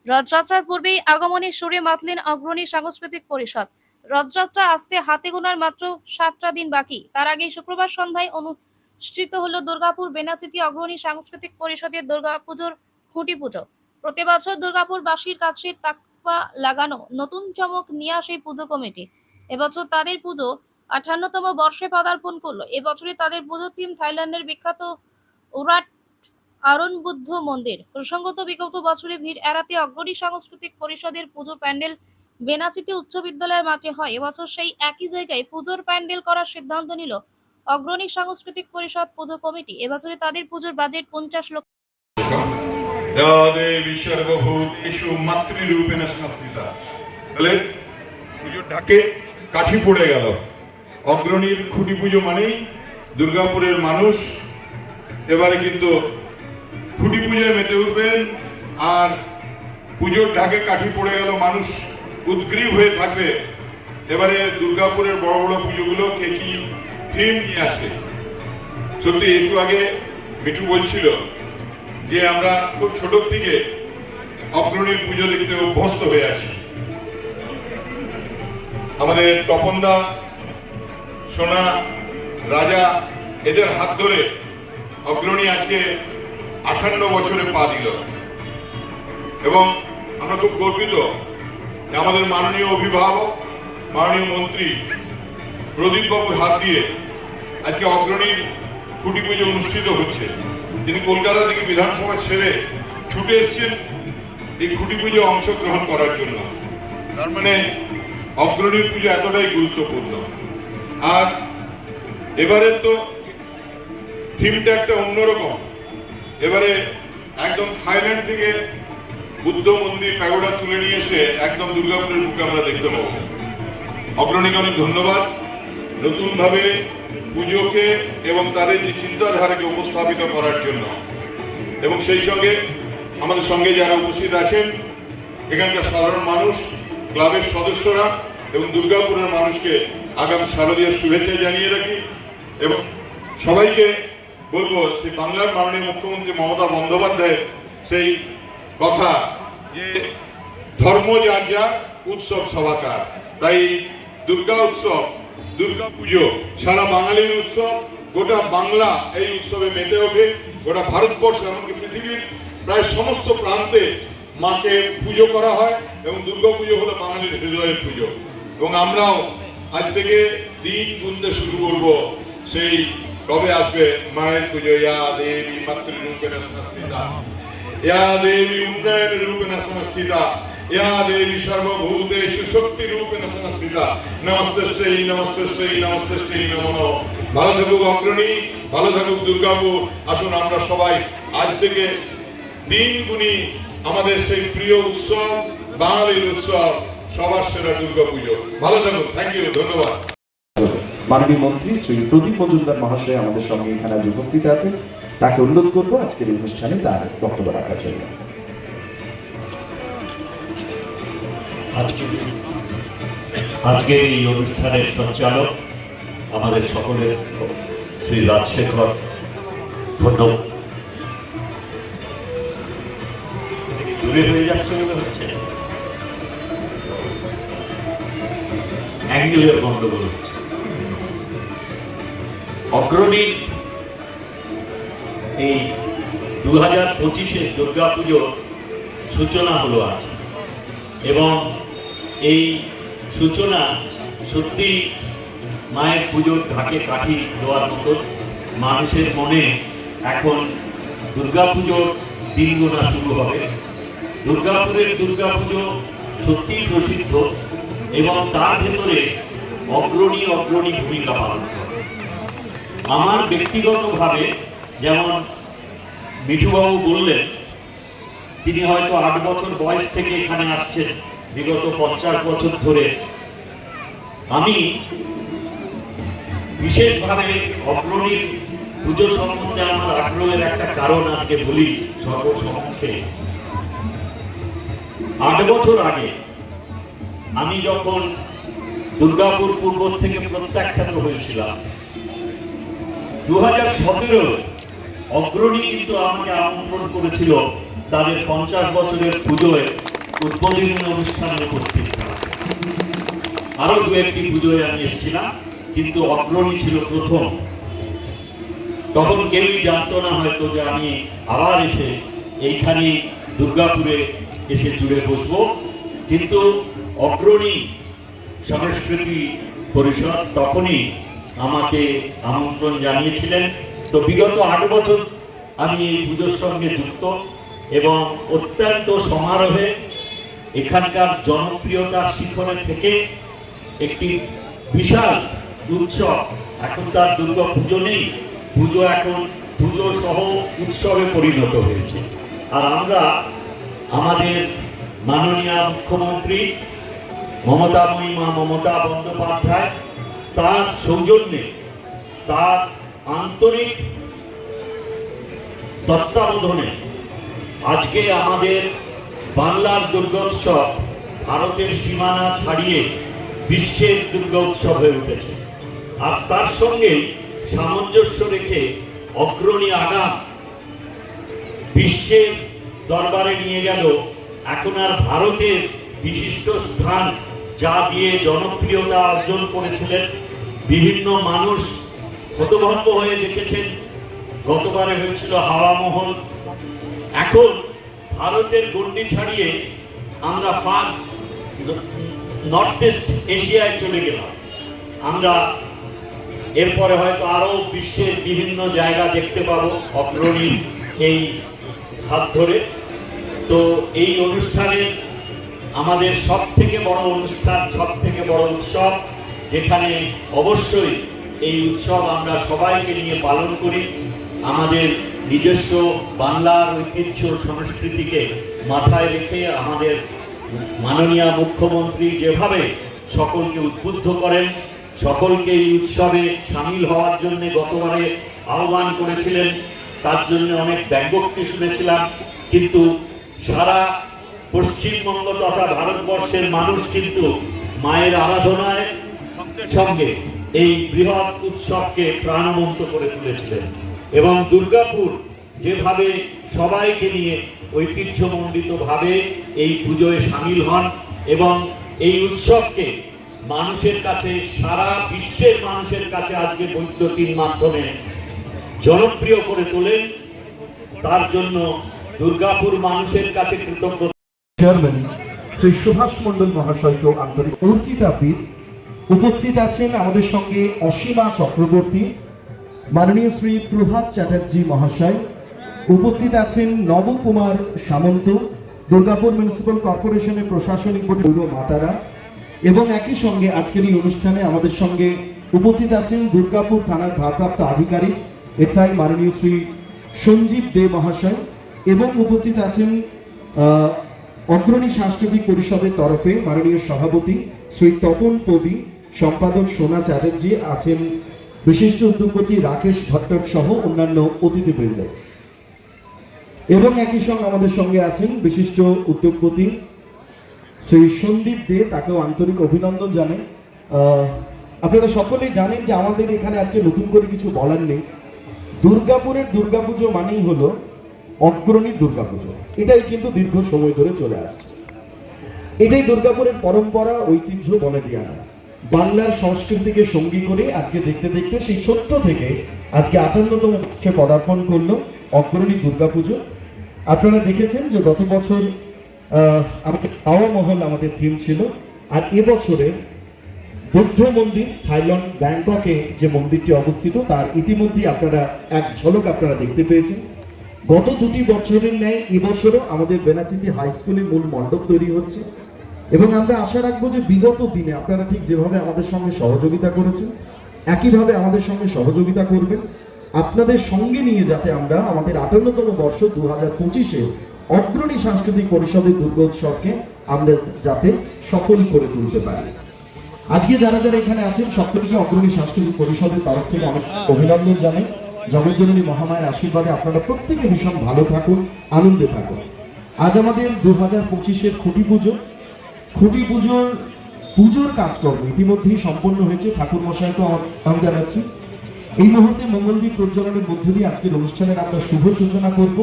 রথযাত্রার পূর্বেই আগমনী সুরে মাতলেন অগ্রণী সাংস্কৃতিক পরিষদ। রথযাত্রা আসতে হাতে গোনার মাত্র 7টা দিন বাকি। তার আগেই শুক্রবার সন্ধ্যায় অনুষ্ঠিত হলো দুর্গাপুর বেনাচিতি অগ্রণী সাংস্কৃতিক পরিষদের দুর্গাপুজোর খুঁটি পুজো। প্রতি বছর দুর্গাপুর বাসীর কাছে তাকপা লাগানো নতুন চমক নিয়ে আসে পুজো কমিটি। এবছর তাদের পুজো 58তম বর্ষে পদার্পণ করলো। এবছরে তাদের পুজোর থিম থাইল্যান্ডের বিখ্যাত উরাট আরন বুদ্ধ মন্দির। প্রসঙ্গত, বিগত বছরে ভিড় এড়াতে অগ্রণী সাংস্কৃতিক পরিষদের পুজো প্যান্ডেল বেনাচিতি উচ্চ বিদ্যালয়ের মাঠে হয়। এবছর সেই একই জায়গায় পুজোর প্যান্ডেল করার সিদ্ধান্ত নিল অগ্রণী সাংস্কৃতিক পরিষদ পুজো কমিটি। এবছরে তাদের পুজোর বাজেট 50 লক্ষ। পুজোর ঢাকে কাঠি পড়ে গেল। অগ্রণীর খুঁটি পুজো মানেই দুর্গাপুরের মানুষ এবারে কিন্তু খুঁটি পুজোয় মেতে উঠবেন। আর পুজোর ঢাকে কাঠি পড়ে গেল, মানুষ উদ্গ্রীব হয়ে থাকবে এবারে দুর্গাপুরের বড় বড় পুজোগুলো কে কি থিম নিয়ে আসে। সত্যি একটু আগে মিঠু বলছিল যে আমরা খুব ছোট থেকে অগ্রণীর পুজো দেখতে অভ্যস্ত হয়ে আছি। আমাদের তপনদা, সোনা, রাজা এদের হাত ধরে অগ্রণী আজকে 58 বছরে পা দিল এবং আমরা খুব গর্বিত যে আমাদের মাননীয় অভিভাবক, মাননীয় মন্ত্রী প্রদীপ বাবুর হাত দিয়ে আজকে অগ্রণীর খুঁটি পুজো অনুষ্ঠিত হচ্ছে। তিনি কলকাতা থেকে বিধানসভা ছেড়ে ছুটে এসেছেন এই খুঁটি পুজো অংশগ্রহণ করার জন্য। তার মানে অগ্রণীর পুজো এতটাই গুরুত্বপূর্ণ। আর এবারে তো থিমটা একটা অন্যরকম। এবারে একদম থাইল্যান্ড থেকে বুদ্ধ মন্দির প্যাগোডা তুলে নিয়ে এসে একদম দুর্গাপুরের বুকে আমরা দেখতে পাবো। অগ্রণীকে অনেক ধন্যবাদ নতুন ভাবে পুজোকে এবং তাদের যে চিন্তাধারাকে উপস্থাপিত করার জন্য। এবং সেই সঙ্গে আমাদের সঙ্গে যারা উপস্থিত আছেন এখানকার সাধারণ মানুষ, ক্লাবের সদস্যরা এবং দুর্গাপুরের মানুষকে আগাম শারদীয় শুভেচ্ছা জানিয়ে রাখি। এবং সবাইকে বলবো সেই বাংলার মাননীয় মুখ্যমন্ত্রী মমতা বন্দ্যোপাধ্যায়ের সেই কথা যে ধর্ম যার যার, উৎসব সবাকার। তাই দুর্গা উৎসব, দুর্গা পুজো সারা বাঙালির উৎসব। গোটা বাংলা এই উৎসবে মেতে ওঠে। গোটা ভারতবর্ষ এমনকি পৃথিবীর প্রায় সমস্ত প্রান্তে মাকে পুজো করা হয় এবং দুর্গা পুজো হলো বাঙালির হৃদয়ের পুজো। এবং আমরাও আজ থেকে দিন গুনতে শুরু করব সেই কবে আসবে মায়ের পুজো। ইয়া দেবী মাতৃরূপেণ সংস্থিতা, ইয়া দেবী উন্নয়ন রূপেণ সংস্থিতা, ইয়া দেবী সর্বভূতেষু শক্তি রূপেণ সংস্থিতা। নমস্তেশ্বৈ নমস্তেশ্বৈ নমস্তেশ্বৈ নমো নমঃ। ভালো থাকুক অগ্রণী, ভালো থাকুক দুর্গাপুর। আসুন আমরা সবাই আজ থেকে দিন গুনি আমাদের সেই প্রিয় উৎসব, বাঙালির উৎসব, সবার সেরা দুর্গা পুজো। ভালো থাকুন। থ্যাংক ইউ, ধন্যবাদ। মাননীয় মন্ত্রী শ্রী প্রদীপ মজুমদার মহাশয় আমাদের সঙ্গে এখানে আজ উপস্থিত আছেন। তাকে অনুরোধ করবো আজকের এই অনুষ্ঠানে তার বক্তব্য রাখার জন্য। আজকের এই অনুষ্ঠানের সঞ্চালক আমাদের সকলের শ্রী রাজশেখর, ধন্যবাদ। দূরে হয়ে যাচ্ছে মনে হচ্ছে, অ্যাঙ্গেলের গন্ডগোল হচ্ছে। অগ্রণী এই 2025-এর দুর্গাপুজোর সূচনা হলো আজ এবং এই সূচনা সত্যি মায়ের পুজোর ঢাকে কাঠি দেওয়ার মতো। মানুষের মনে এখন দুর্গাপুজোর দিন গোনা শুরু হবে। দুর্গাপুরের দুর্গাপুজো সত্যিই প্রসিদ্ধ এবং তার ভেতরে অগ্রণী ভূমিকা পালন করে। আমার ব্যক্তিগতভাবে যেমন মিঠুবাবু বললেন, তিনি হয়তো 8 বছর বয়স থেকে এখানে আসছেন, বিগত 50 বছর ধরে। আমি বিশেষভাবে অগ্রণীর পুজো সম্বন্ধে আমার আগ্রহের একটা কারণ আজকে বলি সর্বসমক্ষে। 8 বছর আগে আমি যখন দুর্গাপুর পূর্ব থেকে প্রত্যাখ্যাত হয়েছিলাম, 2017 অগ্রণী কিন্তু আমাকে আমন্ত্রণ করেছিল তাদের 50 বছরের পুজোয় উদ্বোধনী অনুষ্ঠানে উপস্থিত থাকা। আরো দু একটি পুজোয় আমি এসেছিলাম, কিন্তু অগ্রণী ছিল প্রথম। তখন কেউই জানতো না হয়তো যে আমি আবার এসে এইখানে দুর্গাপুরে এসে জুড়ে বসবো, কিন্তু অগ্রণী সংস্কৃতি পরিষদ তখনই আমাকে আমন্ত্রণ জানিয়েছিলেন। তো বিগত 8 বছর আমি এই পুজোর সঙ্গে যুক্ত এবং অত্যন্ত সমারোহে এখানকার জনপ্রিয়তার শিখরে থেকে একটি বিশাল উৎসব, এখন তার দুর্গা পুজো নেই, পুজো এখন পুজো সহ উৎসবে পরিণত হয়েছে। আর আমরা আমাদের মাননীয় মুখ্যমন্ত্রী মমতাময়ী মা মমতা বন্দ্যোপাধ্যায়, তার সৌজন্যে, তার আন্তরিক তত্ত্বাবধানে আজকে আমাদের বাংলার দুর্গোৎসব ভারতের সীমানা ছাড়িয়ে বিশ্বের দুর্গোৎসব হয়ে উঠেছে। আর তার সঙ্গে সামঞ্জস্য রেখে অগ্রণী আগাম বিশ্বের দরবারে নিয়ে গেল এখন আর ভারতের বিশিষ্ট স্থান, যা দিয়ে জনপ্রিয়তা অর্জন করেছিলেন। বিভিন্ন মানুষ হতভম্ব হয়ে দেখেছেন। গতবারে হয়েছিল হাওয়া মহল, এখন ভারতের গণ্ডি ছাড়িয়ে আমরা নর্থ ইস্ট এশিয়ায় চলে গেলাম। আমরা এরপরে হয়তো আরো বিশ্বের বিভিন্ন জায়গা দেখতে পাবো অগ্রণীর এই হাত ধরে। তো এই অনুষ্ঠানের আমাদের সব থেকে বড় অনুষ্ঠান, সব থেকে বড় উৎসব, যেখানে অবশ্যই এই উৎসব আমরা সবাইকে নিয়ে পালন করি, আমাদের নিজস্ব বাংলার ঐতিহ্য সংস্কৃতিকে মাথায় রেখে আমাদের মাননীয় মুখ্যমন্ত্রী যেভাবে সকলকে উদ্বুদ্ধ করেন, সকলকে এই উৎসবে সামিল হওয়ার জন্য গতবারে আহ্বান করেছিলেন, তার জন্য অনেক ব্যঙ্গোক্তি শুনেছিলাম। কিন্তু সারা পশ্চিমবঙ্গ তথা ভারতবর্ষের মানুষ কিন্তু মায়ের আরাধনায় সঙ্গে এই বৃহৎ উৎসবকে প্রাণবন্ত করে তুলেছিলেন। এবং দুর্গাপুর যেভাবে সবাইকে নিয়ে ঐতিহ্যমণ্ডিতভাবে এই পুজোয় সামিল হন এবং এই উৎসবকে মানুষের কাছে, সারা বিশ্বের মানুষের কাছে আজকে বৈদ্যুতিন মাধ্যমে জনপ্রিয় করে তোলেন, তার জন্য দুর্গাপুর মানুষের কাছে কৃতজ্ঞ। চেয়ারম্যান শ্রী সুভাষ মণ্ডল মহাশয়কে আন্তরিক অর্চিতাবিদ। উপস্থিত আছেন আমাদের সঙ্গে অসীমা চক্রবর্তী, মাননীয় শ্রী প্রভাত চ্যাটার্জি মহাশয়, উপস্থিত আছেন নবকুমার সামন্ত, দুর্গাপুর মিউনিসিপ্যাল কর্পোরেশনের প্রশাসনিক বোর্ডের মাতারা, এবং একই সঙ্গে আজকের এই অনুষ্ঠানে আমাদের সঙ্গে উপস্থিত আছেন দুর্গাপুর থানার ভারপ্রাপ্ত আধিকারিক এসআই মাননীয় শ্রী সঞ্জীব দে মহাশয়, এবং উপস্থিত আছেন অগ্রণী সাংস্কৃতিক পরিষদের তরফে মাননীয় সভাপতি শ্রী তপন পবি, সম্পাদক সোনা চ্যাটার্জি, আছেন বিশিষ্ট উদ্যোগপতি রাকেশ ভট্টক সহ অন্যান্য অতিথিবৃন্দ। এবং একই সঙ্গে আমাদের সঙ্গে আছেন বিশিষ্ট উদ্যোগপতি শ্রী সন্দীপ দে, তাকেও আন্তরিক অভিনন্দন জানাই। আপনারা সকলেই জানেন যে আমাদের এখানে আজকে নতুন করে কিছু বলার নেই। দুর্গাপুরের দুর্গাপুজো মানেই হলো অগ্রণী দুর্গাপুজো, এটাই কিন্তু দীর্ঘ সময় ধরে চলে আসছে। এটাই দুর্গাপুরের পরম্পরা, ঐতিহ্য বলে দিয়ে আনা বাংলার সংস্কৃতিকে সঙ্গী করে আজকে দেখতে দেখতে সেই ছোট্ট থেকে আজকে 58তম বর্ষে পদার্পণ করলো অগ্রণী দুর্গাপুজো। আপনারা দেখেছেন যে গত বছর আমাদের হাওয়া মহল আমাদের থিম ছিল, আর এবছরের বুদ্ধ মন্দির থাইল্যান্ড ব্যাংককে যে মন্দিরটি অবস্থিত তার ইতিমধ্যেই আপনারা এক ঝলক আপনারা দেখতে পেয়েছেন। গত 2টি বছরের ন্যায় এবছরও আমাদের বেনাচিতি হাই স্কুলে মূল মণ্ডপ তৈরি হচ্ছে, এবং আমরা আশা রাখবো যে বিগত দিনে আপনারা ঠিক যেভাবে আমাদের সঙ্গে সহযোগিতা করেছেন একইভাবে আমাদের সঙ্গে সহযোগিতা করবেন। আপনাদের সঙ্গে নিয়ে যাতে আমরা আমাদের 58তম বর্ষ 2025-এ অগ্রণী সাংস্কৃতিক পরিষদের দুর্গোৎসবকে আমরা যাতে সফল করে তুলতে পারি। আজকে যারা যারা এখানে আছেন সকলকে অগ্রণী সাংস্কৃতিক পরিষদের তরফ থেকে অনেক অভিনন্দন জানাই। জগজ্জননী মহামায়ের আশীর্বাদে আপনারা প্রত্যেকে ভীষণ ভালো থাকুন, আনন্দে থাকুন। আজ আমাদের 2025-এর খুঁটি পুজো। খুঁটি পুজোর কাজকর্ম ইতিমধ্যেই সম্পন্ন হয়েছে। ঠাকুর মশাইকেও আমি জানাচ্ছি। এই মুহূর্তে মঙ্গলদ্বীপ প্রজ্বলনের মধ্যে দিয়ে আজকের অনুষ্ঠানের আমরা শুভ সূচনা করব।